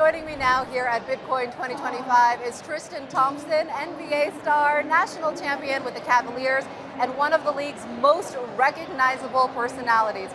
Joining me now here at Bitcoin 2025 is Tristan Thompson, NBA star, national champion with the Cavaliers, and one of the league's most recognizable personalities.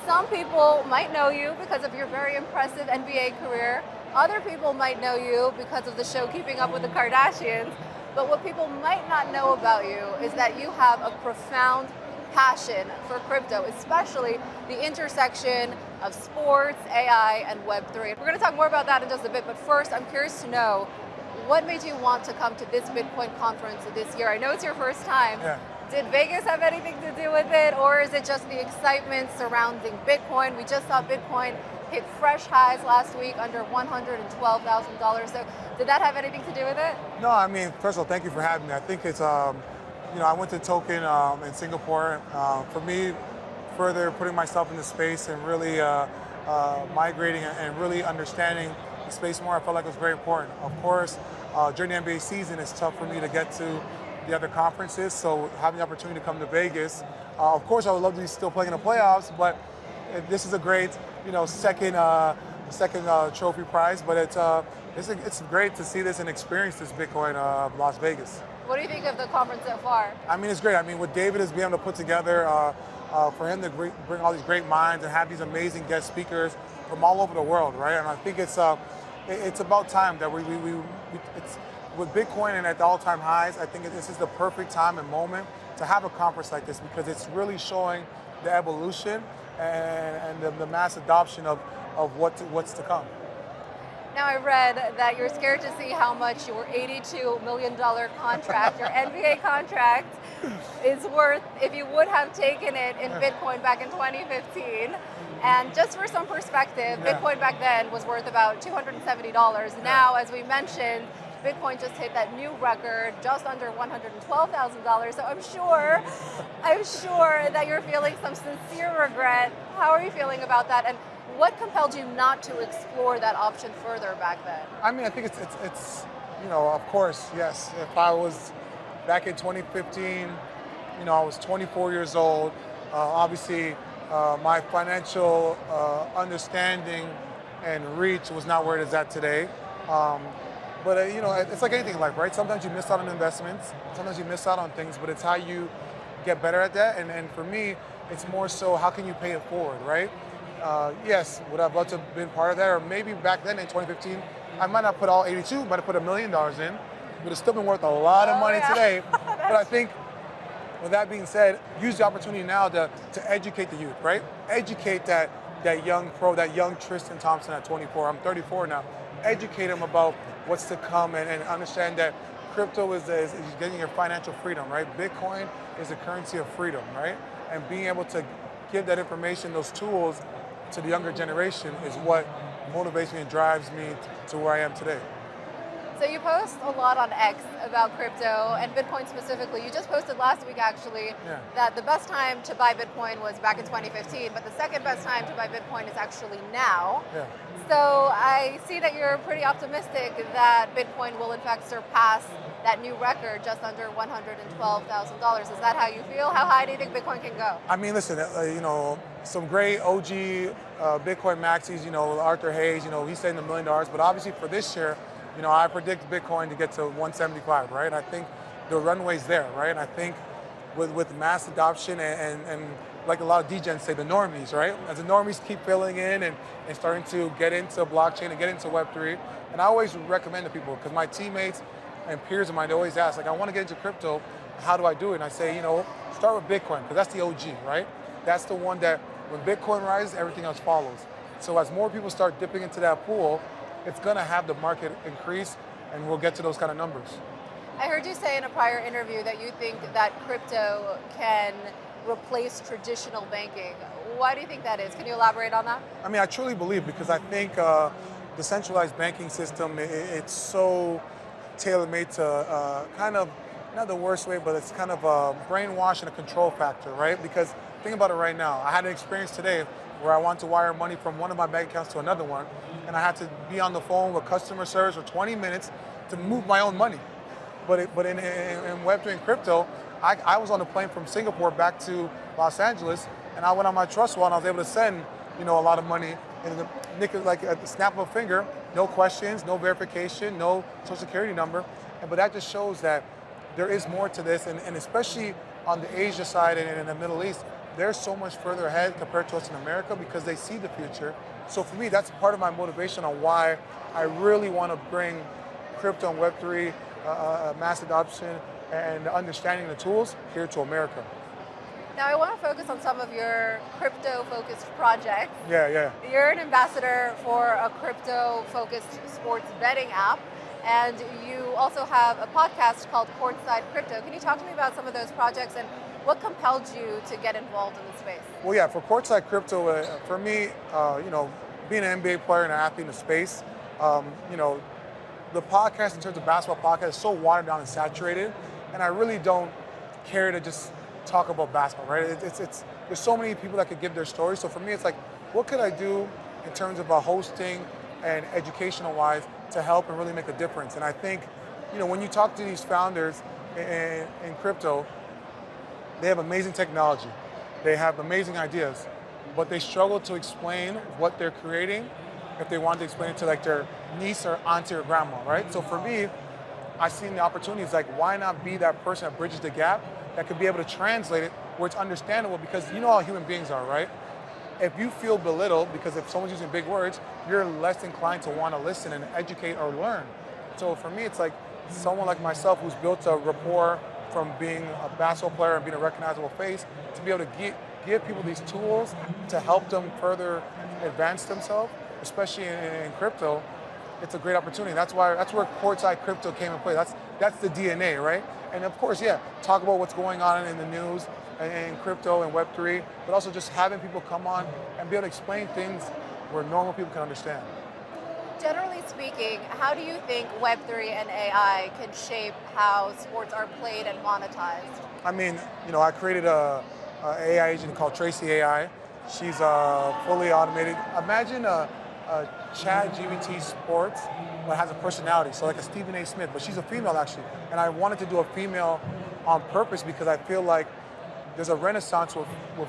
Some people might know you because of your very impressive NBA career. Other people might know you because of the show Keeping Up with the Kardashians. But what people might not know about you is that you have a profound passion for crypto, especially the intersection of sports, AI, and Web3. We're going to talk more about that in just a bit, but first I'm curious to know, what made you want to come to this Bitcoin conference this year? I know it's your first time. Yeah. Did Vegas have anything to do with it, or is it just the excitement surrounding Bitcoin? We just saw Bitcoin hit fresh highs last week, under $112,000. So did that have anything to do with it? No, I mean, first of all, thank you for having me. I think it's, I went to Token in Singapore. For me, further putting myself in the space and really migrating and really understanding the space more, I felt like it was very important. Of course, during the NBA season, it's tough for me to get to the other conferences, so having the opportunity to come to Vegas, of course I would love to be still playing in the playoffs, but this is a great, second trophy prize, but it's great to see this and experience this Bitcoin Las Vegas. What do you think of the conference so far? I mean, it's great. I mean, what David is being able to put together, for him to bring all these great minds and have these amazing guest speakers from all over the world, right? And I think it's about time that it's with Bitcoin and at the all-time highs. I think this is the perfect time and moment to have a conference like this, because it's really showing the evolution and the mass adoption of what's to come. Now, I read that you're scared to see how much your $82 million contract, your NBA contract, is worth if you would have taken it in Bitcoin back in 2015. And just for some perspective, Bitcoin back then was worth about $270. Now, as we mentioned, Bitcoin just hit that new record, just under $112,000. So I'm sure that you're feeling some sincere regret. How are you feeling about that? And what compelled you not to explore that option further back then? I mean, I think it's of course, yes. If I was back in 2015, I was 24 years old. Obviously, my financial understanding and reach was not where it is at today. But it's like anything in life, right? Sometimes you miss out on investments, sometimes you miss out on things, but it's how you get better at that. And for me, it's more so how can you pay it forward, right? Yes, would I have loved to have been part of that? Or maybe back then in 2015, I might not put all 82, might have put $1 million in, but it's still been worth a lot of money today. But I think, with that being said, use the opportunity now to educate the youth, right? Educate that young pro, that young Tristan Thompson at 24. I'm 34 now. Educate them about what's to come and understand that crypto is getting your financial freedom, right? Bitcoin is a currency of freedom, right? And being able to give that information, those tools to the younger generation is what motivates me and drives me to where I am today. So you post a lot on X about crypto and Bitcoin specifically. You just posted last week, actually, that the best time to buy Bitcoin was back in 2015, but the second best time to buy Bitcoin is actually now. Yeah. So I see that you're pretty optimistic that Bitcoin will in fact surpass that new record, just under $112,000. Is that how you feel? How high do you think Bitcoin can go? I mean, listen, some great OG Bitcoin maxis, Arthur Hayes, he's saying $1 million, but obviously for this year, I predict Bitcoin to get to 175, right? I think the runway's there, right? And I think with mass adoption and like a lot of degens say, the normies, right? As the normies keep filling in and starting to get into blockchain and get into Web3, and I always recommend to people, because my teammates and peers of mine, they always ask, like, I want to get into crypto, how do I do it? And I say, start with Bitcoin, because that's the OG, right? That's the one that when Bitcoin rises, everything else follows. So as more people start dipping into that pool, it's going to have the market increase, and we'll get to those kind of numbers. I heard you say in a prior interview that you think that crypto can replace traditional banking. Why do you think that is? Can you elaborate on that? I mean, I truly believe, because I think the centralized banking system, it's so tailor-made to kind of, not the worst way, but it's kind of a brainwash and a control factor, right? Because think about it right now. I had an experience today where I wanted to wire money from one of my bank accounts to another one, and I had to be on the phone with customer service for 20 minutes to move my own money. But in Web3 and crypto, I was on a plane from Singapore back to Los Angeles, and I went on my trust wallet and I was able to send, a lot of money in the nick of, like at the snap of a finger, no questions, no verification, no social security number. But that just shows that there is more to this, and especially on the Asia side and in the Middle East, they're so much further ahead compared to us in America because they see the future. So for me, that's part of my motivation on why I really want to bring crypto and Web3, mass adoption, and understanding the tools here to America. Now I want to focus on some of your crypto-focused projects. Yeah. You're an ambassador for a crypto-focused sports betting app, and you also have a podcast called Courtside Crypto. Can you talk to me about some of those projects and what compelled you to get involved in the space? Well, yeah, for Courtside Crypto, for me, being an NBA player and an athlete in the space, the podcast in terms of basketball podcast is so watered down and saturated, and I really don't care to just talk about basketball, right? There's so many people that could give their stories. So for me, it's like, what could I do in terms of hosting and educational-wise to help and really make a difference? And I think, when you talk to these founders in crypto, they have amazing technology, they have amazing ideas, but they struggle to explain what they're creating if they want to explain it to like their niece or auntie or grandma, right? So for me, I seen the opportunities like, why not be that person that bridges the gap that could be able to translate it where it's understandable, because you know how human beings are, right? If you feel belittled because if someone's using big words, you're less inclined to want to listen and educate or learn. So for me, it's like someone like myself who's built a rapport from being a basketball player and being a recognizable face to be able to give people these tools to help them further advance themselves, especially in crypto. It's a great opportunity. That's where Courtside Crypto came in play. That's the DNA, right? And of course, yeah, talk about what's going on in the news and crypto and Web3, but also just having people come on and be able to explain things where normal people can understand. Generally speaking, how do you think Web3 and AI can shape how sports are played and monetized? I mean, I created a AI agent called Tracy AI. She's fully automated. Imagine a ChatGPT sports, but has a personality. So like a Stephen A. Smith, but she's a female actually. And I wanted to do a female on purpose because I feel like there's a renaissance with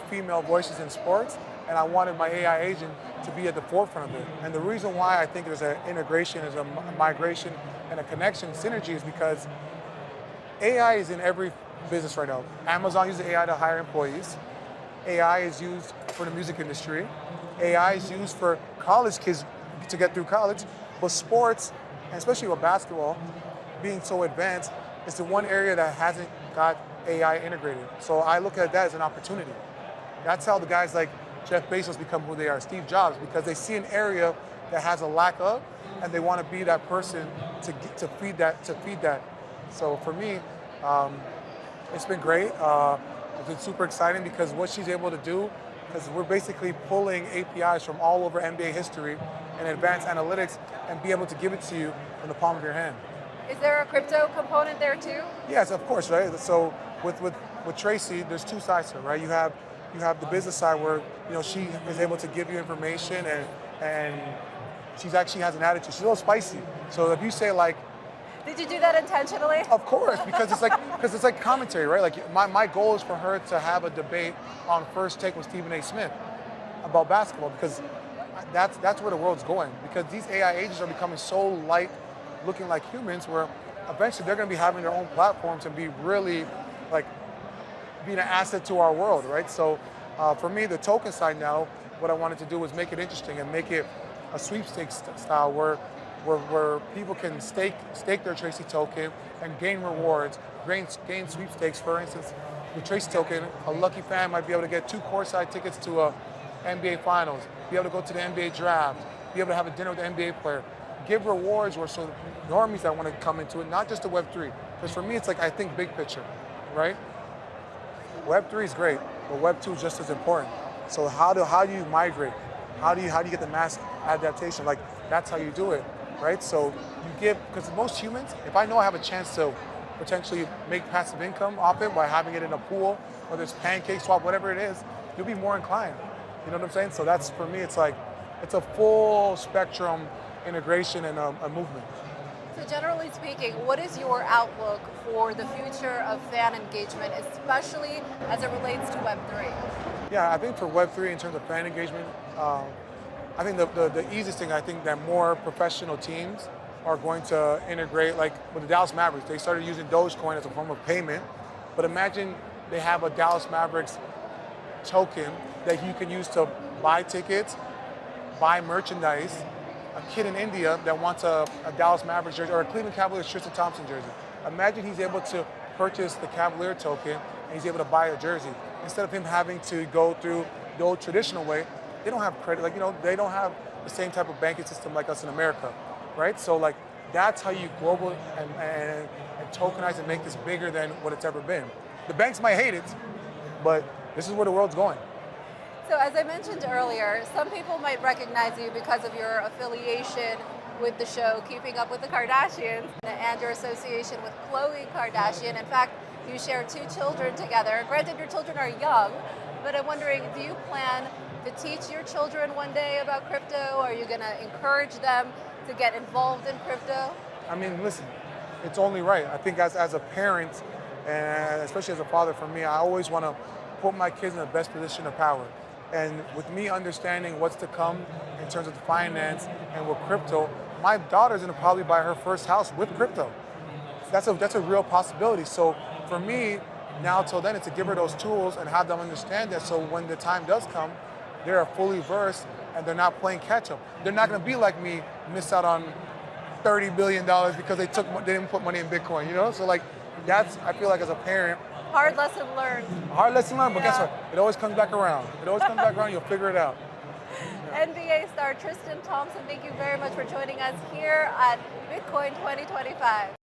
female voices in sports, and I wanted my AI agent to be at the forefront of it. And the reason why I think there's an integration, there's a migration and a connection, synergy, is because AI is in every business right now. Amazon uses AI to hire employees. AI is used for the music industry. AI is used for college kids to get through college. But sports, and especially with basketball, being so advanced, is the one area that hasn't got AI integrated. So I look at that as an opportunity. That's how the guys like Jeff Bezos become who they are, Steve Jobs, because they see an area that has a lack of, and they want to be that person to feed that. So for me, it's been great. It's been super exciting because what she's able to do, because we're basically pulling APIs from all over NBA history and advanced analytics and be able to give it to you in the palm of your hand. Is there a crypto component there too? Yes, of course, right? So with Tracy, there's two sides to it, right? You have the business side where she is able to give you information and she's actually has an attitude. She's a little spicy. So if you say like, did you do that intentionally? Of course, because it's like commentary, right? Like my goal is for her to have a debate on First Take with Stephen A. Smith about basketball, because that's where the world's going. Because these AI agents are becoming so looking like humans, where eventually they're going to be having their own platforms and be really like being an asset to our world, right? So for me, the token side now, what I wanted to do was make it interesting and make it a sweepstakes style where people can stake their Tracy token and gain rewards, gain sweepstakes. For instance, with Tracy token, a lucky fan might be able to get 2 courtside tickets to a NBA Finals, be able to go to the NBA draft, be able to have a dinner with the NBA player, give rewards where so normies that want to come into it, not just the Web3. Because for me, it's like, I think big picture, right? Web3 is great, but Web2 is just as important. So how do you migrate? How do you get the mass adaptation? Like, that's how you do it, right? So you give, because most humans, if I know I have a chance to potentially make passive income off it by having it in a pool, whether it's pancake swap, whatever it is, you'll be more inclined. You know what I'm saying? So that's, for me, it's like, it's a full spectrum integration and a movement. So generally speaking, what is your outlook for the future of fan engagement, especially as it relates to Web3? Yeah, I think for Web3 in terms of fan engagement, I think the easiest thing, I think that more professional teams are going to integrate, like with the Dallas Mavericks, they started using Dogecoin as a form of payment. But imagine they have a Dallas Mavericks token that you can use to buy tickets, buy merchandise. A kid in India that wants a Dallas Mavericks jersey or a Cleveland Cavaliers Tristan Thompson jersey. Imagine he's able to purchase the Cavalier token and he's able to buy a jersey. Instead of him having to go through the old traditional way, they don't have credit, they don't have the same type of banking system like us in America, right? So like, that's how you global and tokenize and make this bigger than what it's ever been. The banks might hate it, but this is where the world's going. So as I mentioned earlier, some people might recognize you because of your affiliation with the show Keeping Up with the Kardashians and your association with Khloe Kardashian. In fact, you share 2 children together. Granted, your children are young, but I'm wondering, do you plan to teach your children one day about crypto? Are you going to encourage them to get involved in crypto? I mean, listen, it's only right. I think as a parent, and especially as a father for me, I always want to put my kids in the best position of power. And with me understanding what's to come in terms of the finance and with crypto, my daughter's going to probably buy her first house with crypto. That's a real possibility. So for me, now till then, it's to give her those tools and have them understand that, so when the time does come, they're fully versed and they're not playing catch up. They're not going to be like me, miss out on $30 billion because they didn't put money in Bitcoin, So like, I feel like as a parent, hard lesson learned. Hard lesson learned, but guess what? It always comes back around. You'll figure it out. Yeah. NBA star Tristan Thompson, thank you very much for joining us here at Bitcoin 2025.